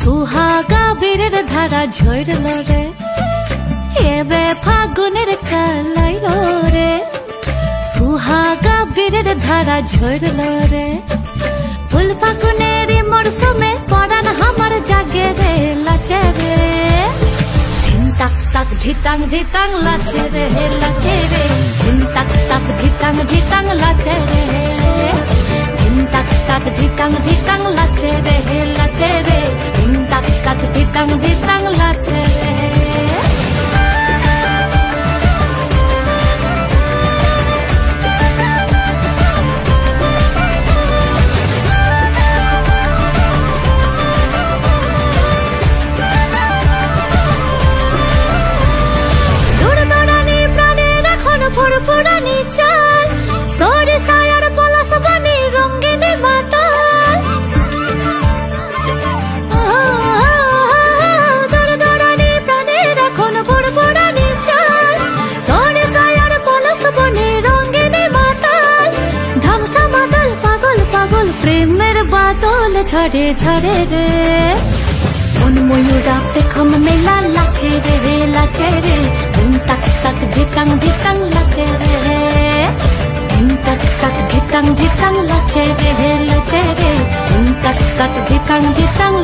सुहागा बीरेर धारा झरल रे एबे फागुनेर काल आइलो रे सुहागा बीरेर धारा झरल रे फुल फागुनेर मौसुमे परान हमर जागे रे लाचे रे धिन तक तक धितांग धितांग लाचे रे धिन तक तक धितांग धितांग लाचे रे धिन तक तक धितांग धितांग लाचे रे धिन तक तक धितांग धितांग लाचे रे पुरानी चाल सोरे सायार पलाश बने रंगीन माताल दौड़ानी प्राणेर এখন পুরানি চাল সোরে সায়ার পলাশ বনে রঙিন মাতাল ধামসা মাতাল পাগল পাগল প্রেমের বাদল ঝরে ঝরে রে मन मयूरा पेखम मेला लाचे रे धिन तक तक धितांग धितांग लाचे रे धिन तक तक धितांग धितांग लाचे रे धिन तक तक धितांग धितांग